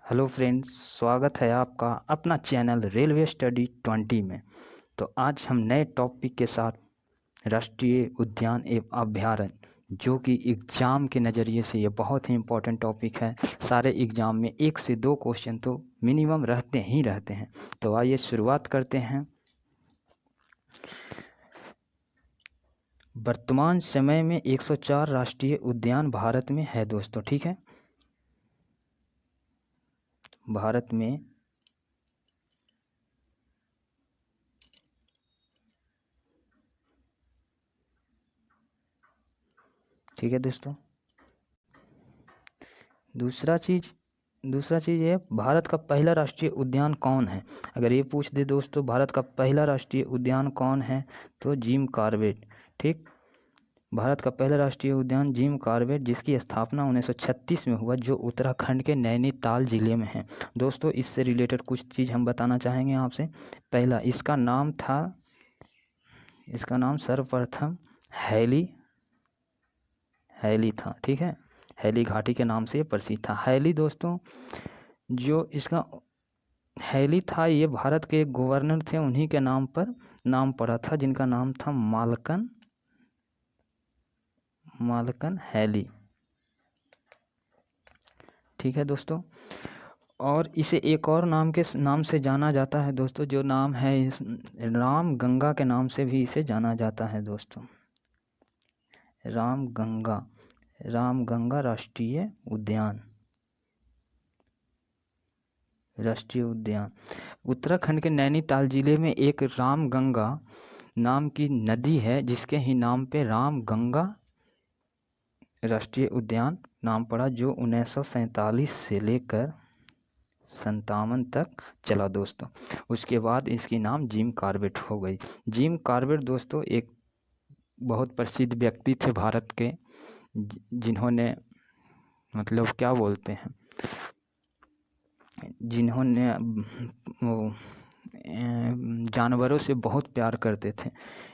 Hello friends, स्वागत है आपका अपना चैनल रेलवे स्टडी 20 में। तो आज हम नए टॉपिक के साथ राष्ट्रीय उद्यान एवं अभयारण्य, जो कि एग्ज़ाम के नज़रिए से ये बहुत ही इम्पोर्टेंट टॉपिक है। सारे एग्ज़ाम में 1 से 2 क्वेश्चन तो मिनिमम रहते ही रहते हैं। तो आइए शुरुआत करते हैं। वर्तमान समय में 104 राष्ट्रीय उद्यान भारत में है दोस्तों, ठीक है। भारत में ठीक है दोस्तों। दूसरा चीज़ ये, भारत का पहला राष्ट्रीय उद्यान कौन है। अगर ये पूछ दे दोस्तों भारत का पहला राष्ट्रीय उद्यान कौन है, तो जिम कॉर्बेट, ठीक। भारत का पहला राष्ट्रीय उद्यान जिम कॉर्बेट, जिसकी स्थापना 1936 में हुआ, जो उत्तराखंड के नैनीताल जिले में है दोस्तों। इससे रिलेटेड कुछ चीज़ हम बताना चाहेंगे आपसे। पहला, इसका नाम सर्वप्रथम हैली था, ठीक है। हैली घाटी के नाम से प्रसिद्ध था। हैली दोस्तों, जो इसका हैली था, ये भारत के एक गवर्नर थे, उन्हीं के नाम पड़ा था, जिनका नाम था मालकन हैली, ठीक है दोस्तों। और इसे एक और नाम से जाना जाता है दोस्तों, जो नाम है इस रामगंगा के नाम से भी इसे जाना जाता है दोस्तों। रामगंगा राष्ट्रीय उद्यान उत्तराखंड के नैनीताल जिले में एक रामगंगा नाम की नदी है, जिसके ही नाम पे रामगंगा राष्ट्रीय उद्यान नाम पड़ा, जो 1947 से लेकर 57 तक चला दोस्तों। उसके बाद इसकी नाम जिम कॉर्बेट हो गई। जिम कॉर्बेट दोस्तों एक बहुत प्रसिद्ध व्यक्ति थे भारत के, जिन्होंने मतलब क्या बोलते हैं, जिन्होंने जानवरों से बहुत प्यार करते थे।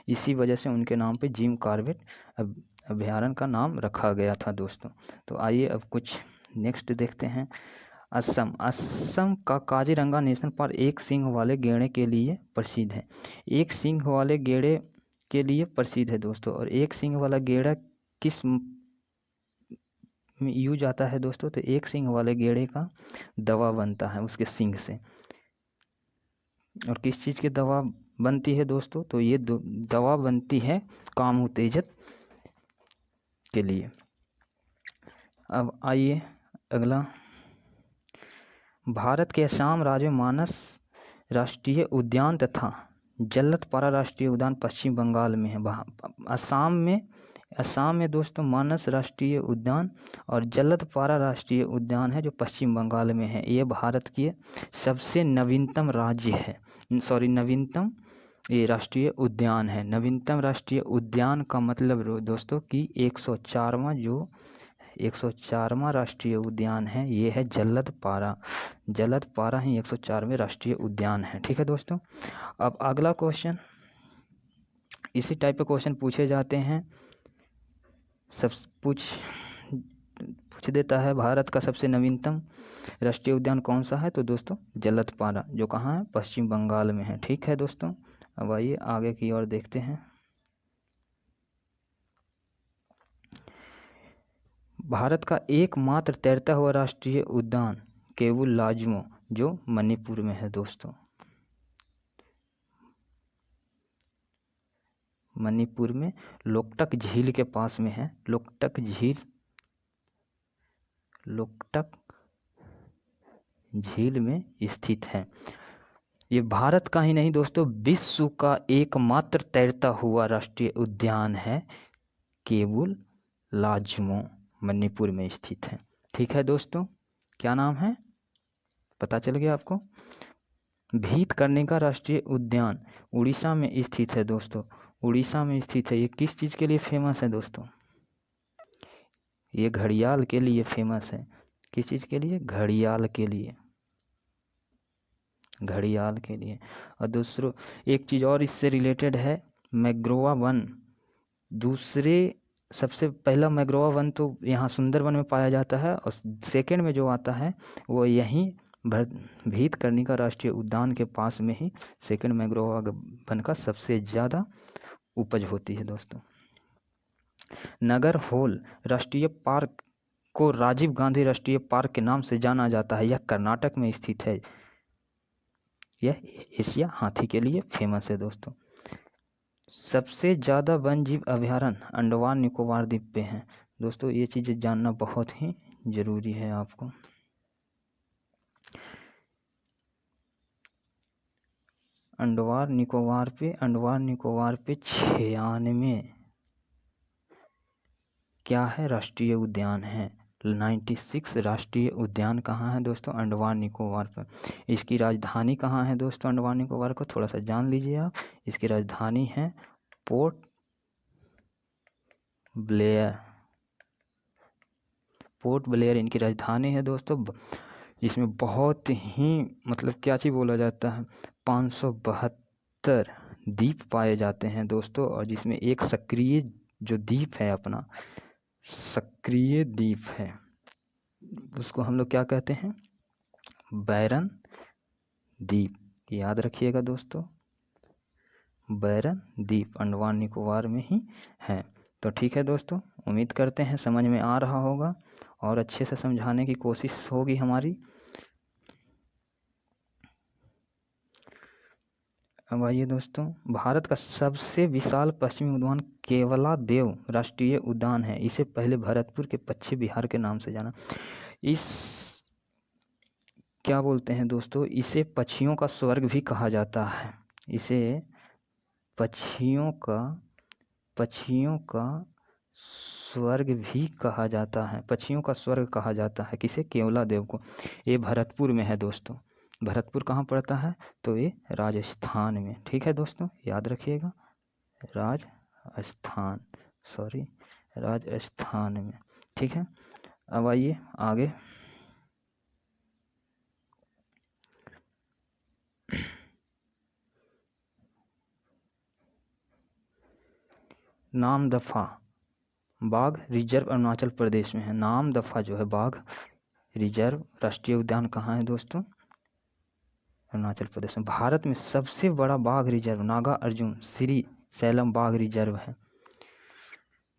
इसी वजह से उनके नाम पे जिम कॉर्बेट अभयारण्य का नाम रखा गया था दोस्तों। तो आइए अब कुछ नेक्स्ट देखते हैं। असम का काजीरंगा नेशनल पार्क एक सींग वाले गैंडे के लिए प्रसिद्ध है। एक सींग वाले गैंडे के लिए प्रसिद्ध है दोस्तों। और एक सींग वाला गैंडा किस में यूज आता है दोस्तों, तो एक सींग वाले गैंडे का दवा बनता है उसके सींग से। और किस चीज़ की दवा बनती है दोस्तों, तो ये दवा बनती है काम उत्तेजक के लिए। अब आइए अगला, भारत के असम राज्य में मानस राष्ट्रीय उद्यान तथा जल्लतपारा राष्ट्रीय उद्यान पश्चिम बंगाल में है। असम में दोस्तों मानस राष्ट्रीय उद्यान और जल्लतपारा राष्ट्रीय उद्यान है, जो पश्चिम बंगाल में है। ये भारत के सबसे नवीनतम ये राष्ट्रीय उद्यान है। नवीनतम राष्ट्रीय उद्यान का मतलब दोस्तों कि 104वां राष्ट्रीय उद्यान है, ये है जल्लतपारा ही 104वें राष्ट्रीय उद्यान है, ठीक है दोस्तों। अब अगला क्वेश्चन, इसी टाइप के क्वेश्चन पूछे जाते हैं, सब पूछ देता है। भारत का सबसे नवीनतम राष्ट्रीय उद्यान कौन सा है, तो दोस्तों जल्लतपारा, जो कहाँ है, पश्चिम बंगाल में है, ठीक है दोस्तों। अब आइए आगे की ओर देखते हैं। भारत का एकमात्र तैरता हुआ राष्ट्रीय उद्यान केवुल लाजमो, जो मणिपुर में है दोस्तों। मणिपुर में लोकटक झील के पास में है। लोकटक झील में स्थित है। ये भारत का ही नहीं दोस्तों, विश्व का एकमात्र तैरता हुआ राष्ट्रीय उद्यान है, केवुल लाजमो, मणिपुर में स्थित है, ठीक है दोस्तों। क्या नाम है, पता चल गया आपको। भीतरकनिका राष्ट्रीय उद्यान उड़ीसा में स्थित है दोस्तों। उड़ीसा में स्थित है। ये किस चीज़ के लिए फेमस है दोस्तों, ये घड़ियाल के लिए फेमस है। किस चीज़ के लिए, घड़ियाल के लिए। और दूसरों एक चीज़ और इससे रिलेटेड है, मैग्रोवा वन दूसरे सबसे पहला मैग्रोवा वन तो यहाँ सुंदरबन में पाया जाता है, और सेकंड में जो आता है वो यहीं भीतकर्णिका राष्ट्रीय उद्यान के पास में ही सेकंड मैग्रोवा वन का सबसे ज़्यादा उपज होती है दोस्तों। नागरहोल राष्ट्रीय पार्क को राजीव गांधी राष्ट्रीय पार्क के नाम से जाना जाता है। यह कर्नाटक में स्थित है। यह एशिया हाथी के लिए फेमस है दोस्तों। सबसे ज़्यादा वन जीव अभयारण्य अंडमान निकोबार द्वीप पे हैं दोस्तों। ये चीज़ें जानना बहुत ही ज़रूरी है आपको। अंडमान निकोबार पे 96 क्या है, राष्ट्रीय उद्यान है। 96 राष्ट्रीय उद्यान कहाँ है दोस्तों, अंडमान निकोबार पर। इसकी राजधानी कहाँ है दोस्तों, अंडमान निकोबार को थोड़ा सा जान लीजिए आप। इसकी राजधानी है पोर्ट ब्लेयर इनकी राजधानी है दोस्तों। इसमें बहुत ही मतलब क्या चीज़ बोला जाता है, 572 द्वीप पाए जाते हैं दोस्तों। और जिसमें एक सक्रिय जो द्वीप है, अपना सक्रिय द्वीप है, उसको हम लोग क्या कहते हैं, बैरन द्वीप। याद रखिएगा दोस्तों, बैरन द्वीप अंडमान निकोबार में ही है। तो ठीक है दोस्तों, उम्मीद करते हैं समझ में आ रहा होगा और अच्छे से समझाने की कोशिश होगी हमारी। अब आइए दोस्तों, भारत का सबसे विशाल पश्चिमी उद्यान केवलादेव राष्ट्रीय उद्यान है। इसे पहले भरतपुर के पश्चिम बिहार के नाम से जाना। इस क्या बोलते हैं दोस्तों, इसे पक्षियों का स्वर्ग भी कहा जाता है। इसे पक्षियों का स्वर्ग भी कहा जाता है। पक्षियों का स्वर्ग कहा जाता है किसे, केवलादेव को। ये भरतपुर में है दोस्तों। भरतपुर कहाँ पड़ता है, तो ये राजस्थान में। ठीक है दोस्तों, याद रखिएगा, राजस्थान में। ठीक है, अब आइए आगे। नामदफा बाघ रिजर्व अरुणाचल प्रदेश में है। नामदफा जो है बाघ रिजर्व राष्ट्रीय उद्यान कहाँ है दोस्तों, अरुणाचल प्रदेश में। भारत में सबसे बड़ा बाघ रिजर्व नागा अर्जुन श्री सैलम बाघ रिजर्व है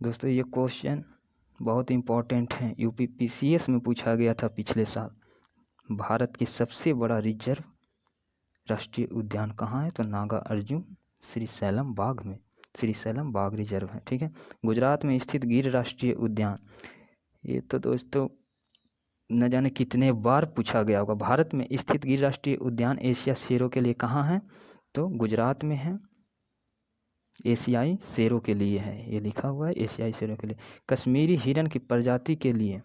दोस्तों। ये क्वेश्चन बहुत इंपॉर्टेंट है, यूपी पीसीएस में पूछा गया था पिछले साल। भारत की सबसे बड़ा रिजर्व राष्ट्रीय उद्यान कहाँ है, तो नागा अर्जुन श्री सैलम बाघ रिजर्व है। ठीक है, गुजरात में स्थित गिर राष्ट्रीय उद्यान, ये तो दोस्तों न जाने कितने बार पूछा गया होगा। भारत में स्थित गिर राष्ट्रीय उद्यान एशिया शेरों के लिए कहाँ है, तो गुजरात में है। एशियाई शेरों के लिए है, ये लिखा हुआ है एशियाई शेरों के लिए। कश्मीरी हिरन की प्रजाति के लिए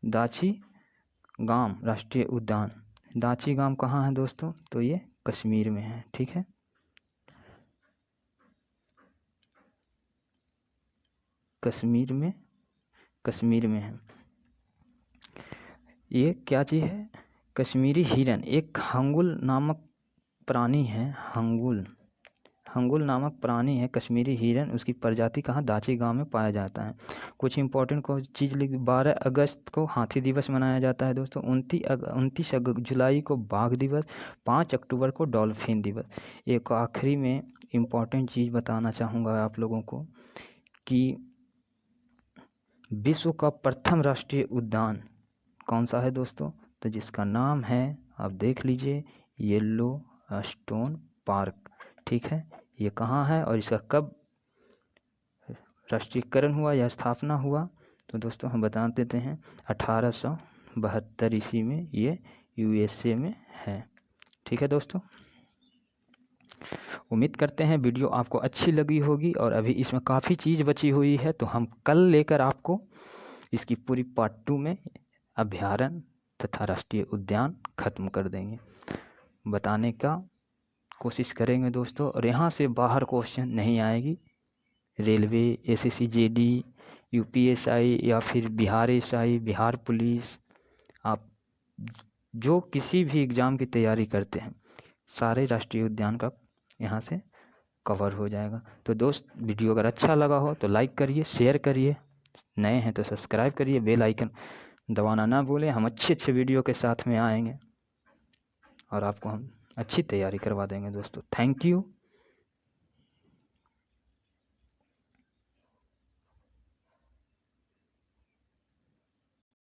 दाची गाम राष्ट्रीय उद्यान, दाची गाम कहाँ है दोस्तों, तो ये कश्मीर में है। ठीक है, कश्मीर में है। ये क्या चीज़ है, कश्मीरी हिरन एक हंगुल नामक प्राणी है। हंगुल नामक प्राणी है कश्मीरी हिरन। उसकी प्रजाति कहाँ, दाची गांव में पाया जाता है। कुछ इंपॉर्टेंट को चीज़ लिख। 12 अगस्त को हाथी दिवस मनाया जाता है दोस्तों। 29 जुलाई को बाघ दिवस। 5 अक्टूबर को डॉल्फिन दिवस। एक आखिरी में इम्पॉर्टेंट चीज़ बताना चाहूँगा आप लोगों को कि विश्व का प्रथम राष्ट्रीय उद्यान कौन सा है दोस्तों, तो जिसका नाम है, आप देख लीजिए, येलो स्टोन पार्क। ठीक है, ये कहाँ है और इसका कब राष्ट्रीयकरण हुआ या स्थापना हुआ, तो दोस्तों हम बता देते हैं 1872 ईस्वी में ये यूएसए में है। ठीक है दोस्तों, उम्मीद करते हैं वीडियो आपको अच्छी लगी होगी। और अभी इसमें काफ़ी चीज़ बची हुई है, तो हम कल लेकर आपको इसकी पूरी पार्ट 2 में अभयारण्य तथा राष्ट्रीय उद्यान खत्म कर देंगे, बताने का कोशिश करेंगे दोस्तों। और यहाँ से बाहर क्वेश्चन नहीं आएगी। रेलवे, एसएससी जेडी, यूपीएसआई या फिर बिहार एसआई, बिहार पुलिस, आप जो किसी भी एग्ज़ाम की तैयारी करते हैं, सारे राष्ट्रीय उद्यान का यहाँ से कवर हो जाएगा। तो दोस्त वीडियो अगर अच्छा लगा हो तो लाइक करिए, शेयर करिए, नए हैं तो सब्सक्राइब करिए, बेल आइकन दबाना ना भूलें। हम अच्छे अच्छे वीडियो के साथ में आएंगे और आपको हम अच्छी तैयारी करवा देंगे दोस्तों। Thank you.